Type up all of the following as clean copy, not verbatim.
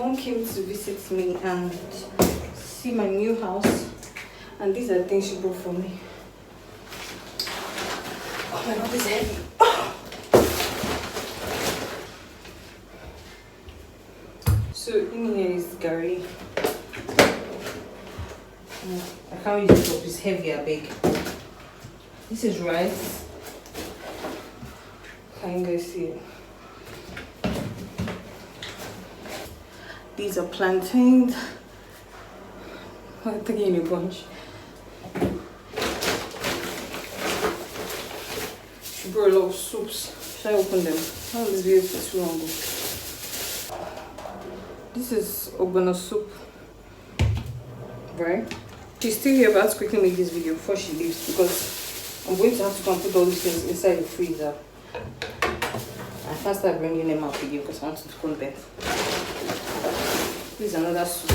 mom came to visit me and see my new house, and these are the things she brought for me. Oh my god, this is heavy. So in here is Gary. I can't use it up, it's heavy, I beg. This is rice. Can you guys see it? These are plantains. I'm taking in a bunch. She brought a lot of soups. Should I open them? I don't this video for too long. This is ogbono soup. Right? She's still here, but I have to quickly make this video before she leaves because I'm going to have to go and put all these things inside the freezer. I can't start bringing them out again because I want to cook them. This is another soup.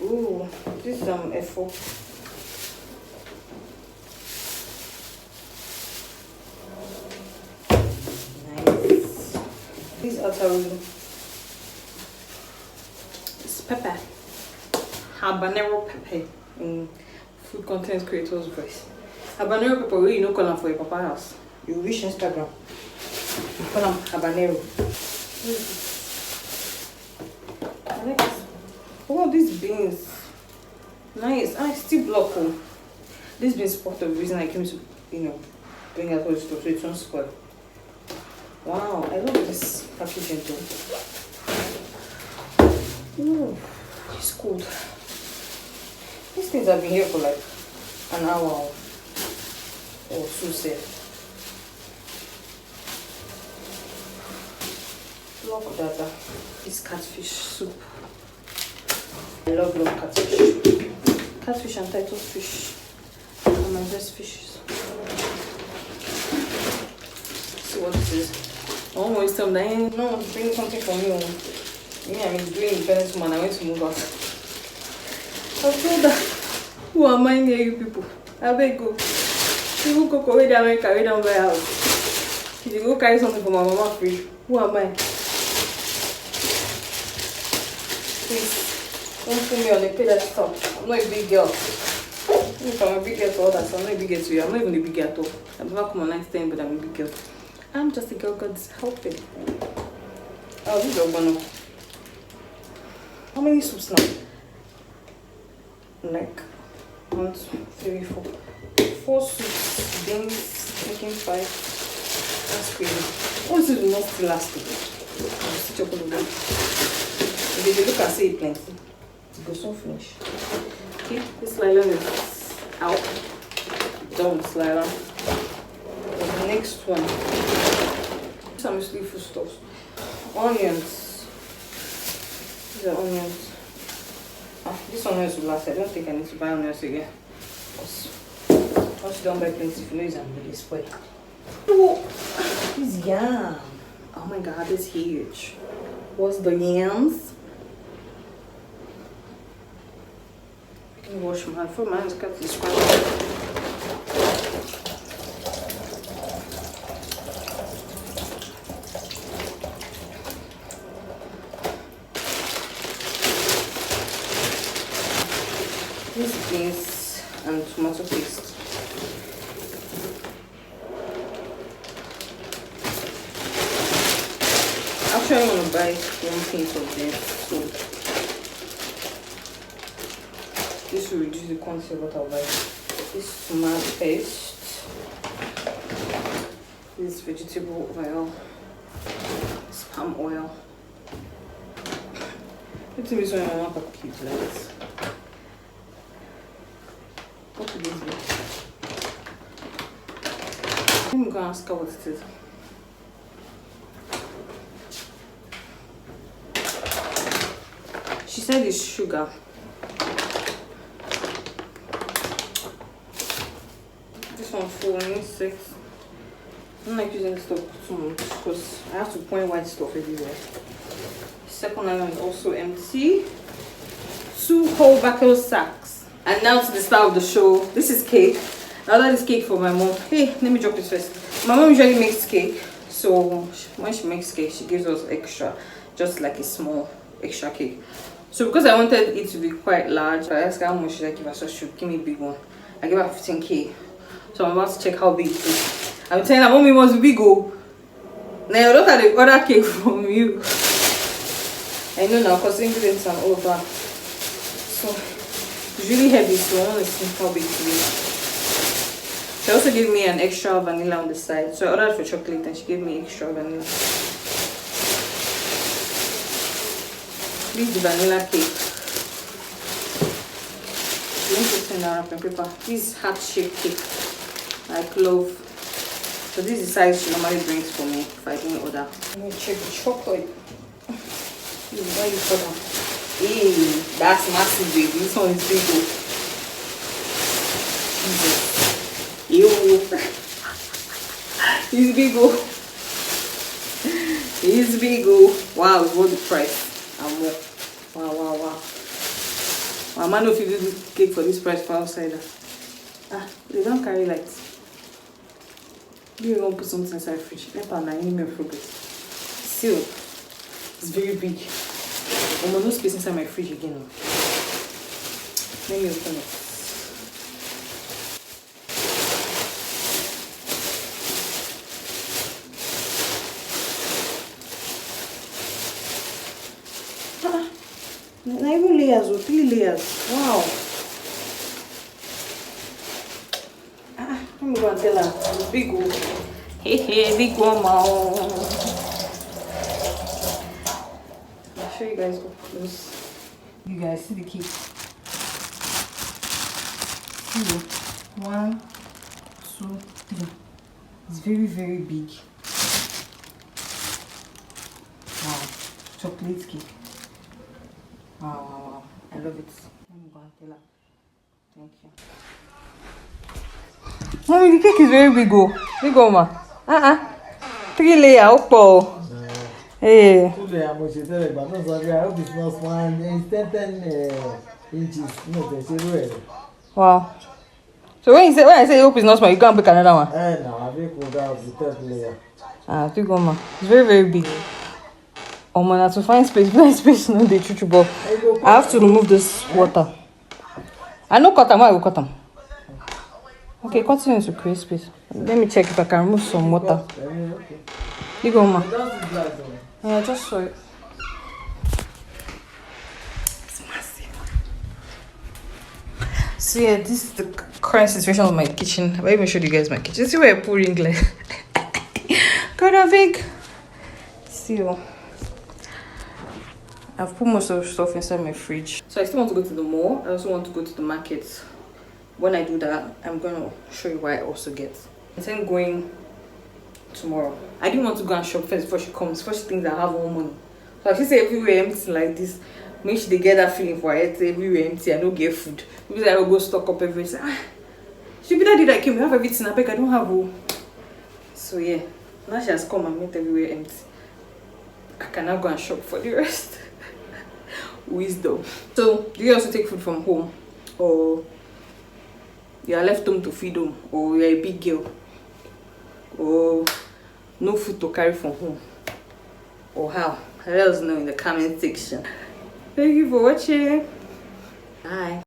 Ooh, this is F4. Nice. This is Ataru. It's pepper. Habanero pepper in food content creators voice. Habanero pepper, where you know call them for your papa house. You wish Instagram. You call them habanero. I like this. Oh, these beans. Nice. I still block them. This beans is part of the reason I came to, bring out all this stuff so it won't spoil. Wow, I love this packaging too. Ooh, it's cold. These things have been here for like an hour or two, say. Look at that. It's catfish soup. I love catfish. Catfish and title fish are my best fishes. See what this is. I almost tell them, no one's bringing something for me. Me, I'm doing independent woman. I went to move out. I told her, who am I near you people? I beg go. People go away to America, way down by house. If you go carry something for my mama free, who am I? Please, don't put me on a pedestal. I'm not a big girl. If I'm a big girl to others, I'm not a big girl to you. I'm not even a big girl at all. I've never come online saying, but I'm a big girl. I'm just a girl God's helping. Oh, this is ogbono. How many soups now? Like 1, 2, 3, 4. 4 soups, beans, making 5. That's crazy. All this will not still last today. I'll stitch up all of them. If you look and see it plenty, it goes so finish. Okay, this nylon is out. Done with this nylon. The next one. These are mostly foodstuffs. Onions. These are onions. This onions will last. I don't think I need to buy onions again. Once you don't buy plenty, if you know it's really spoiled. Oh, this yam. Oh my god, it's huge. What's the yams? I can wash my hand. For my hands, got this one. These beans and tomato paste. Actually, I want to buy 1 pint of them, so this will reduce the quantity of what I'll buy. This tomato paste, this vegetable oil, this palm oil. Let me show you one packet like this. What could this be? Let me go and ask her what it is. She said it's sugar. This one's full, I need 6. I don't like using this stuff too much because I have to point white stuff everywhere. Second item is also empty. 2 whole buckle sacks. And now to the start of the show. This is cake. I ordered this cake for my mom. Hey, let me drop this first. My mom usually makes cake. So when she makes cake, she gives us extra, just like a small extra cake. So because I wanted it to be quite large, I asked her how much should I give her, so she should give me a big one. I gave her 15k. So I'm about to check how big it is. I'm telling her, mommy must be big. Oh, now look at the other cake from you. I know now because ingredients and all of that. So it's really heavy, so I want to see how big it is. She also gave me an extra vanilla on the side. So I ordered for chocolate and she gave me extra vanilla. This is the vanilla cake. Let me put in the wrapping paper. This is heart-shaped cake. Like love. So this is the size she normally brings for me if I didn't order. Let me check the chocolate. Why you put them? Hey, that's massive, baby. This one is big. Jesus. Ew. It's big. It's big. Wow, it's worth the price. Wow. I'm not know if you do this cake for this price for outsider. They don't carry lights. You don't put something inside the fridge. Still, it's very big. I'm no space inside my fridge again. Let me open it. Not even layers or 3 layers. Wow. Let me go and tell her. It's big one. Hey, big one, I'll show you guys up close. You guys see the cake. 1, 2, 3. It's very, very big. Wow. Chocolate cake. Wow. I love it. Let me go and tell her. Thank you. Mommy, the cake is very big. Big, ma. 3 layer. Oh. Hey. 2 layer, but I hope it's not small. It's 10 inches. No, they say Wow. So when I say hope it's not small, you can't pick another one. No, I think we'll have the 3rd layer. Big one, ma. It's very, very big. Oh man, I have to find space. Find space, no, they chuchu, but I have to remove this water. I know cut them. I will cut them. Okay, continue to create space. Let me check if I can remove some water. You go, ma. Yeah, just saw it. It's massive. So yeah, this is the current situation of my kitchen. I'll even show you guys my kitchen. See where I put ring light. Kind of big. See you. I've put most of the stuff inside my fridge. So I still want to go to the mall. I also want to go to the market. When I do that, I'm going to show you what I also get. Instead of going tomorrow, I didn't want to go and shop first before she comes. First she thinks I have all money. So if she say everywhere empty like this, make sure they get that feeling for it. Everywhere empty, I don't get food. Because I will go stock up everything. She be that day that came, we have everything. I beg, I don't have all. So yeah, now she has come and made everywhere empty. I cannot go and shop for the rest. Wisdom. So do you also take food from home, or you are left home to feed home, or you're a big girl, or no food to carry from home, or how? Let us know in the comment section. Thank you for watching. Bye.